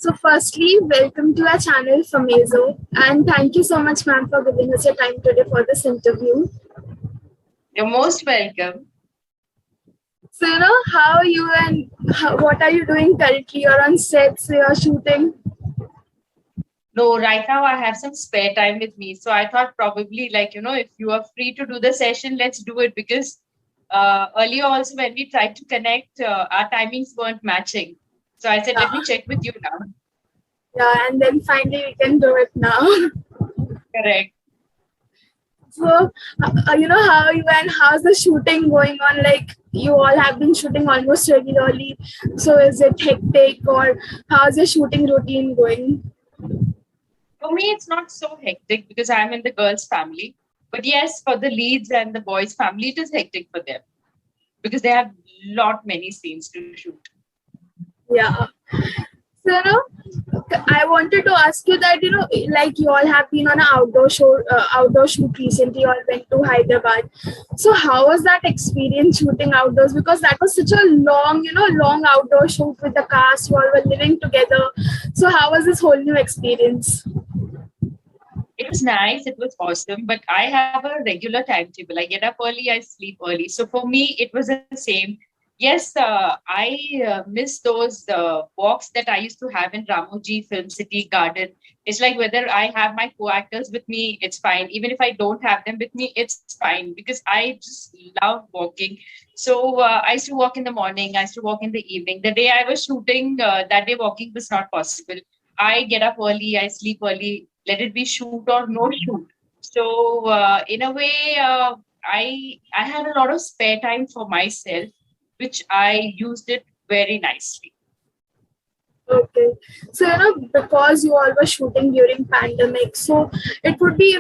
So, firstly, welcome to our channel, Famazo, and thank you so much, ma'am, for giving us your time today for this interview. You're most welcome. So, how are you and what are you doing currently? You're on sets, you're shooting. No, right now I have some spare time with me. So I thought probably if you are free to do the session, let's do it because earlier also when we tried to connect, our timings weren't matching. So I said, Yeah, let me check with you now. yeah, and then finally we can do it now. Correct. So, how are you and how's the shooting going on? Like, you all have been shooting almost regularly. So, is it hectic or how's your shooting routine going? For me, it's not so hectic because I'm in the girls' family. But yes, for the leads and the boys' family, it is hectic for them because they have many scenes to shoot. Yeah. So, I wanted to ask you that, like you all have been on an outdoor shoot recently, you all went to Hyderabad. So, how was that experience shooting outdoors? Because that was such a long outdoor shoot with the cast, you all were living together. So, how was this whole new experience? It was nice. It was awesome. But I have a regular timetable. I get up early, I sleep early. So for me, it was the same. Yes, I miss those walks that I used to have in Ramoji Film City Garden. It's like whether I have my co-actors with me, it's fine. Even if I don't have them with me, it's fine because I just love walking. So I used to walk in the morning. I used to walk in the evening. The day I was shooting, that day walking was not possible. I get up early, I sleep early, let it be shoot or no shoot. So in a way, I had a lot of spare time for myself, which I used it very nicely. Okay. So, because you all were shooting during pandemic, so it would be,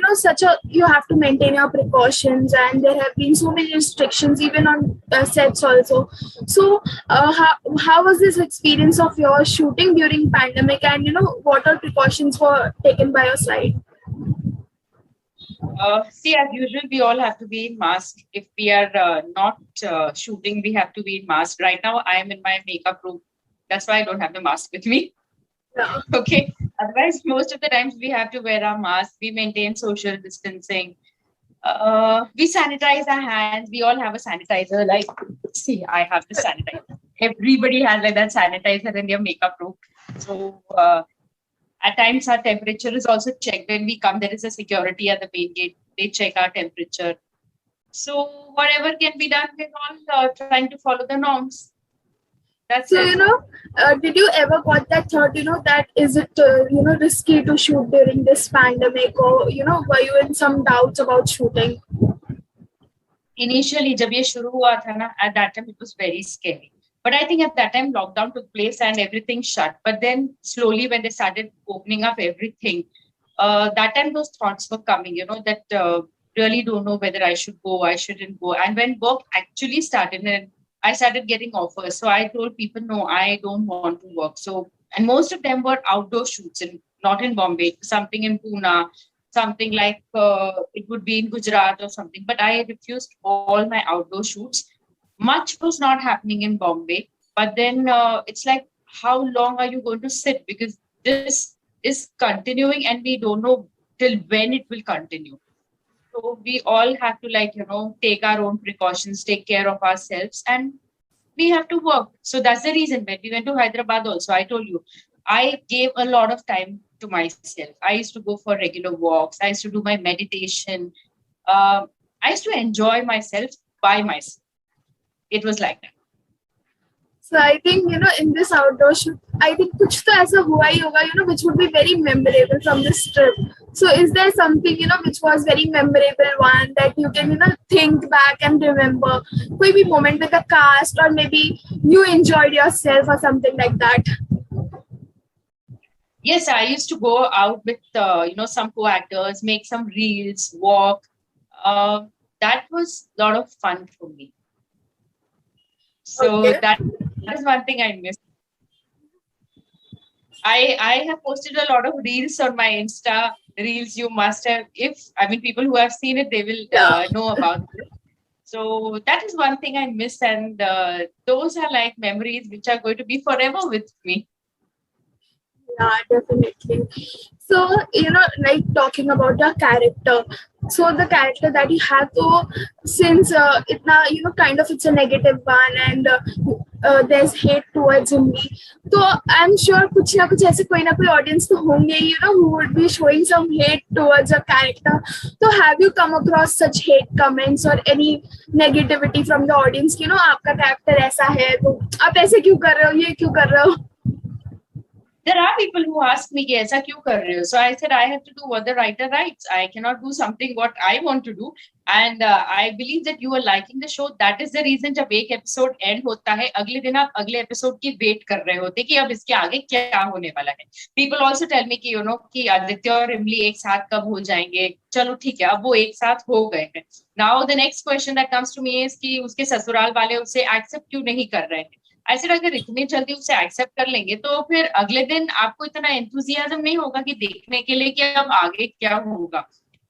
you have to maintain your precautions and there have been so many restrictions even on sets also. So, how was this experience of your shooting during pandemic and, what are precautions were taken by your side? See, as usual, we all have to be in mask. If we are not shooting, we have to be in mask. Right now, I am in my makeup room. That's why I don't have the mask with me. Yeah. Okay. Otherwise, most of the times we have to wear our mask. We maintain social distancing. We sanitize our hands. We all have a sanitizer. Like, see, I have the sanitizer. Everybody has like that sanitizer in their makeup room. So at times our temperature is also checked when we come. There is a security at the main gate. They check our temperature. So whatever can be done, we're all trying to follow the norms. That's So, it. did you ever got that thought, that is it, risky to shoot during this pandemic or, were you in some doubts about shooting? Initially, जब ये शुरू हुआ था ना, at that time it was very scary. But I think at that time lockdown took place and everything shut. But then slowly when they started opening up everything, that time those thoughts were coming, that really don't know whether I should go, I shouldn't go. And when work actually started and I started getting offers, so I told people, no, I don't want to work. So, and most of them were outdoor shoots, and not in Bombay, something in Pune, something like it would be in Gujarat or something. But I refused all my outdoor shoots. Much was not happening in Bombay. But then it's like, how long are you going to sit? Because this is continuing and we don't know till when it will continue. So we all have to take our own precautions, take care of ourselves, and we have to work. So that's the reason when we went to Hyderabad also, I told you, I gave a lot of time to myself. I used to go for regular walks. I used to do my meditation. I used to enjoy myself by myself. It was like that. So I think, in this outdoor shoot, I think kuch to aisa hua hi hoga, which would be very memorable from this trip. So is there something, which was very memorable one that you can, think back and remember? Koi bhi moment with the cast or maybe you enjoyed yourself or something like that? Yes, I used to go out with some co-actors, make some reels, walk. Uh, that was a lot of fun for me. So Okay. that is one thing I miss. I have posted a lot of reels on my Insta. Reels you must have, people who have seen it, they will Yeah. know about it. So that is one thing I miss, and those are like memories which are going to be forever with me. Yeah, definitely. So, like talking about the character. So the character that you have, so since itna, kind of it's a negative one and there's hate towards me. So I'm sure कुछ ना कुछ ऐसे कोई ना कोई audience तो होंगे, who would be showing some hate towards a character. So have you come across such hate comments or any negativity from the audience? आपका character ऐसा है, तो आप ऐसे क्यों कर रहे हो, ये क्यों कर रहे हो? There are people who ask me कि ऐसा क्यों कर रहे हो? So I said I have to do what the writer writes. I cannot do something what I want to do. And I believe that you are liking the show. That is the reason जब एक episode end होता है, अगले दिन आप अगले episode की wait कर रहे होते कि अब इसके आगे क्या होने वाला है. People also tell me कि कि आदित्य और इमली एक साथ कब हो जाएंगे. चलो ठीक है, अब वो एक साथ हो गए हैं. Now the next question that comes to me is कि उसके ससुराल वाले उसे accept क्यों नहीं कर रहे हैं. ऐसे अगर इतनी जल्दी उसे एक्सेप्ट कर लेंगे तो फिर अगले दिन आपको इतना एंथुजियाज्म नहीं होगा कि देखने के लिए कि अब आगे क्या होगा.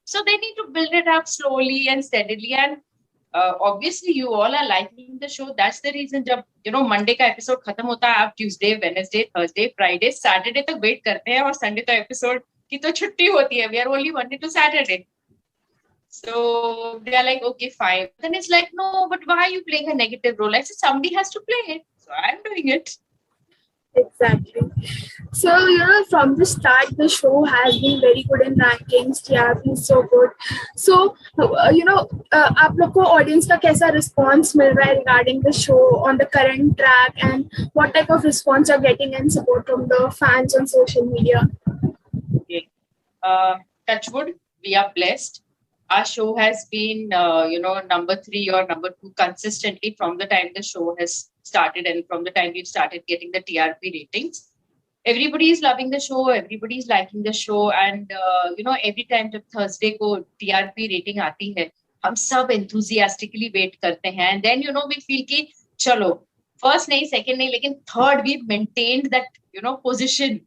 So they need to build it up slowly and steadily and obviously you all are liking the show. That's the reason जब मंडे का एपिसोड खत्म होता है, आप Tuesday, Wednesday, Thursday, Friday, Saturday तक वेट करते हैं और संडे तो एपिसोड की तो छुट्टी होती है. We are only Monday to Saturday. So they are like, okay, fine. Then it's like, no, but why are you playing a negative role? I said, somebody has to play it. So I'm doing it. Exactly. So, from the start, the show has been very good in rankings. TRP is so good. So, आप लोग को audience का कैसा response मिल रहा है regarding the show on the current track, and what type of response you're getting and support from the fans on social media? Okay. Touch wood, we are blessed. Our show has been, number 3 or number 2 consistently from the time the show has started and from the time we've started getting the TRP ratings. Everybody is loving the show. Everybody is liking the show. And, every time जब Thursday को TRP rating आती है, हम सब enthusiastically wait करते हैं. And then, we feel कि चलो, first नहीं, second नहीं, लेकिन third we've maintained that, position.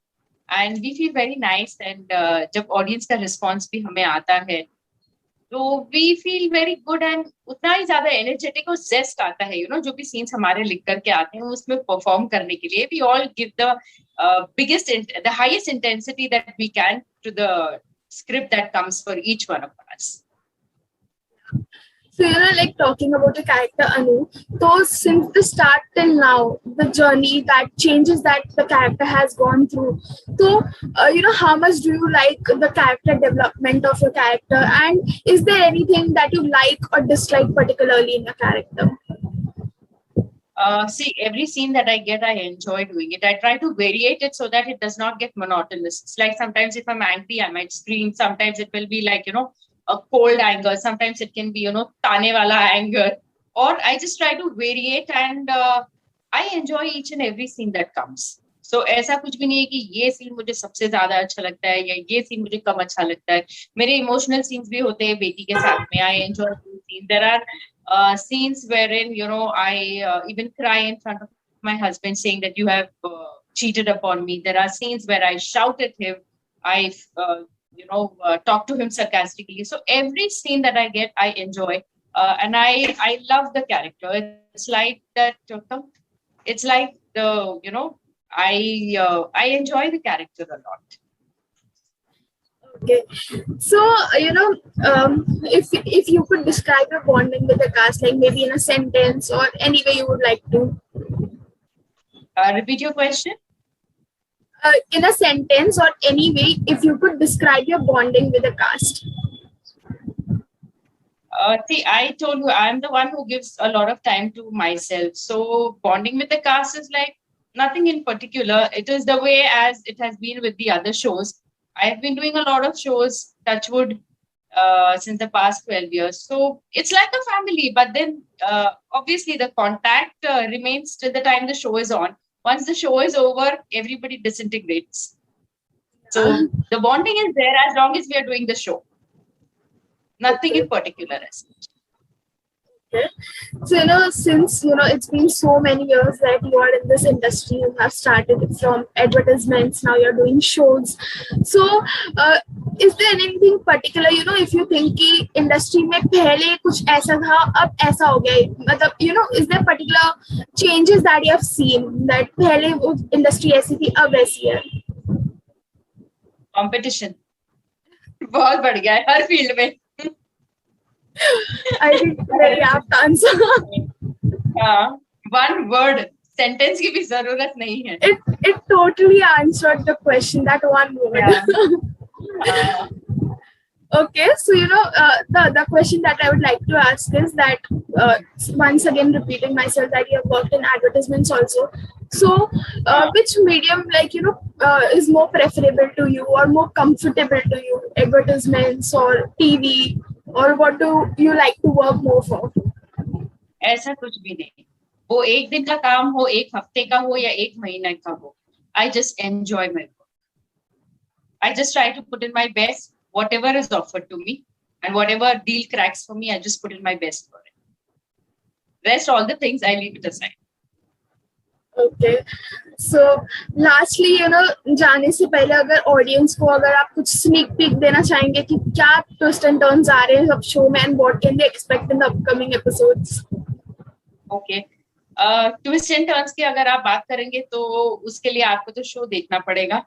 And we feel very nice. And जब audience का response भी हमें आता है, तो we feel very good and उतना ही ज्यादा एनर्जेटिक और जेस्ट आता है. जो भी सीन्स हमारे लिख करके आते हैं उसमें परफॉर्म करने के लिए we all give the biggest the highest intensity that we can to the script that comes for each one of us. So, like talking about the character Anu, so since the start till now, the journey, that changes that the character has gone through. So, how much do you like the character development of your character? And is there anything that you like or dislike particularly in your character? See, every scene that I get, I enjoy doing it. I try to variate it so that it does not get monotonous. It's like sometimes if I'm angry, I might scream. Sometimes it will be like, a cold anger. Sometimes it can be, taane wala anger. Or I just try to variate and I enjoy each and every scene that comes. So ऐसा कुछ भी नहीं है कि ये scene मुझे सबसे ज्यादा अच्छा लगता है या ये सीन मुझे कम अच्छा लगता है. मेरे इमोशनल सीन्स भी होते हैं बेटी के साथ में. I enjoy those scenes. There are scenes wherein, I even cry in front of my husband saying that you have cheated upon me. There are scenes where I shout at him. I talk to him sarcastically. So every scene that I get, I enjoy. And I love the character. It's like that. It's like I enjoy the character a lot. Okay. So, if you could describe your bonding with the cast, like maybe in a sentence or any way you would like to. Repeat your question. In a sentence or any way, if you could describe your bonding with the cast. See, I told you, I'm the one who gives a lot of time to myself. So bonding with the cast is like nothing in particular. It is the way as it has been with the other shows. I've been doing a lot of shows, Touchwood, since the past 12 years. So it's like a family, but then obviously the contact remains till the time the show is on. Once the show is over, everybody disintegrates. So the bonding is there as long as we are doing the show. Nothing in particular. Okay. So, since, it's been so many years that you are in this industry, you have started from advertisements, now you're doing shows. So, is there anything particular, if you think कि industry में पहले कुछ ऐसा था, अब ऐसा हो गया, मतलब, is there particular changes that you have seen that पहले वो industry ऐसी थी, अब ऐसी है? कंपटीशन बहुत बढ़ गया है हर फील्ड में. I think very apt answer. हाँ, one word sentence की भी जरूरत नहीं है. It totally answered the question, that one word. Yeah. Okay, so the other question that I would like to ask is that once again repeating myself, that you have worked in advertisements also. So which medium, like is more preferable to you or more comfortable to you, advertisements or TV, or what do you like to work more for? ऐसा कुछ भी नहीं. वो एक दिन का काम हो, एक हफ्ते का हो या एक महीने का हो, I just enjoy my work. I just try to put in my best, whatever is offered to me, and whatever deal cracks for me, I just put in my best for it. Rest, all the things I leave it aside. Okay, so lastly, जाने से पहले अगर audience को अगर आप कुछ sneak peek देना चाहेंगे कि क्या ट्विस्ट एंड टर्न्स आ रहे हैं अब शो में, and what can they expect in the upcoming episodes? Okay, twist and turns की अगर आप बात करेंगे तो उसके लिए आपको तो शो देखना पड़ेगा,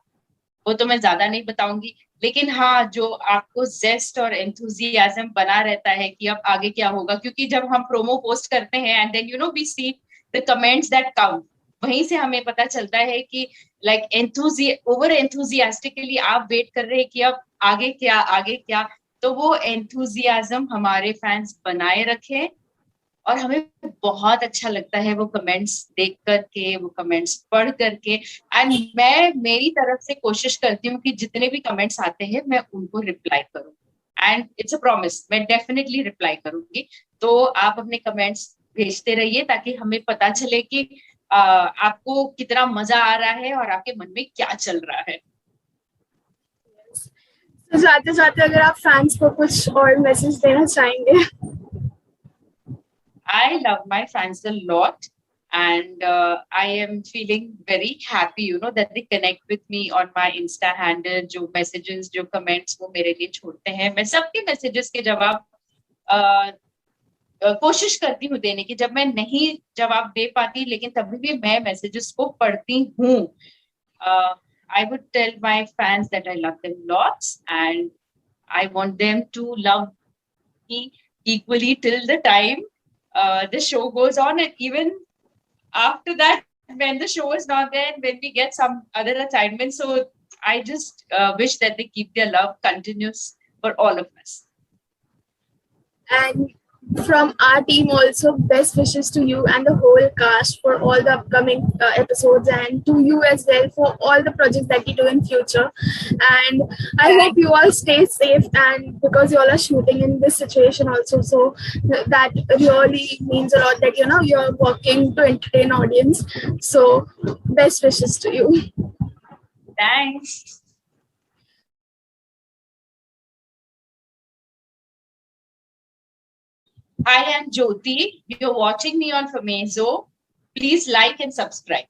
वो तो मैं ज्यादा नहीं बताऊंगी. लेकिन हाँ, जो आपको जेस्ट और एंथुजियाज्म बना रहता है कि अब आगे क्या होगा, क्योंकि जब हम प्रोमो पोस्ट करते हैं and then we see the comments that come, वहीं से हमें पता चलता है कि लाइक ओवर एंथुजियास्टिकली आप वेट कर रहे हैं कि अब आगे क्या आगे क्या. तो वो एंथुजियाज्म हमारे फैंस बनाए रखे और हमें बहुत अच्छा लगता है वो कमेंट्स देख करके, वो कमेंट्स पढ़ करके. एंड मैं मेरी तरफ से कोशिश करती हूँ कि जितने भी कमेंट्स आते हैं मैं उनको रिप्लाई करूँ, एंड इट्स अ प्रॉमिस, मैं डेफिनेटली रिप्लाई करूंगी. तो आप अपने कमेंट्स भेजते रहिए ताकि हमें पता चले कि आपको कितना मजा आ रहा है और आपके मन में क्या चल रहा है. तो जाते जाते अगर आप फैंस को कुछ और मैसेज देना चाहेंगे? I love my fans a lot, and I am feeling very happy, that they connect with me on my Insta handle. जो messages, जो comments वो मेरे लिए छोड़ते हैं, मैं सबके messages के जवाब कोशिश करती हूँ देने की. जब मैं नहीं जवाब दे पाती, लेकिन तभी भी मैं messages को पढ़ती हूँ. I would tell my fans that I love them lots, and I want them to love me equally till the time the show goes on, and even after that, when the show is not there, when we get some other assignments. So I just wish that they keep their love continuous for all of us. And from our team also, best wishes to you and the whole cast for all the upcoming episodes, and to you as well for all the projects that you do in future. And I hope you all stay safe, and because you all are shooting in this situation also, so that really means a lot that you're working to entertain audience. So best wishes to you. Thanks. I am Jyoti. You're watching me on Famezo. Please like and subscribe.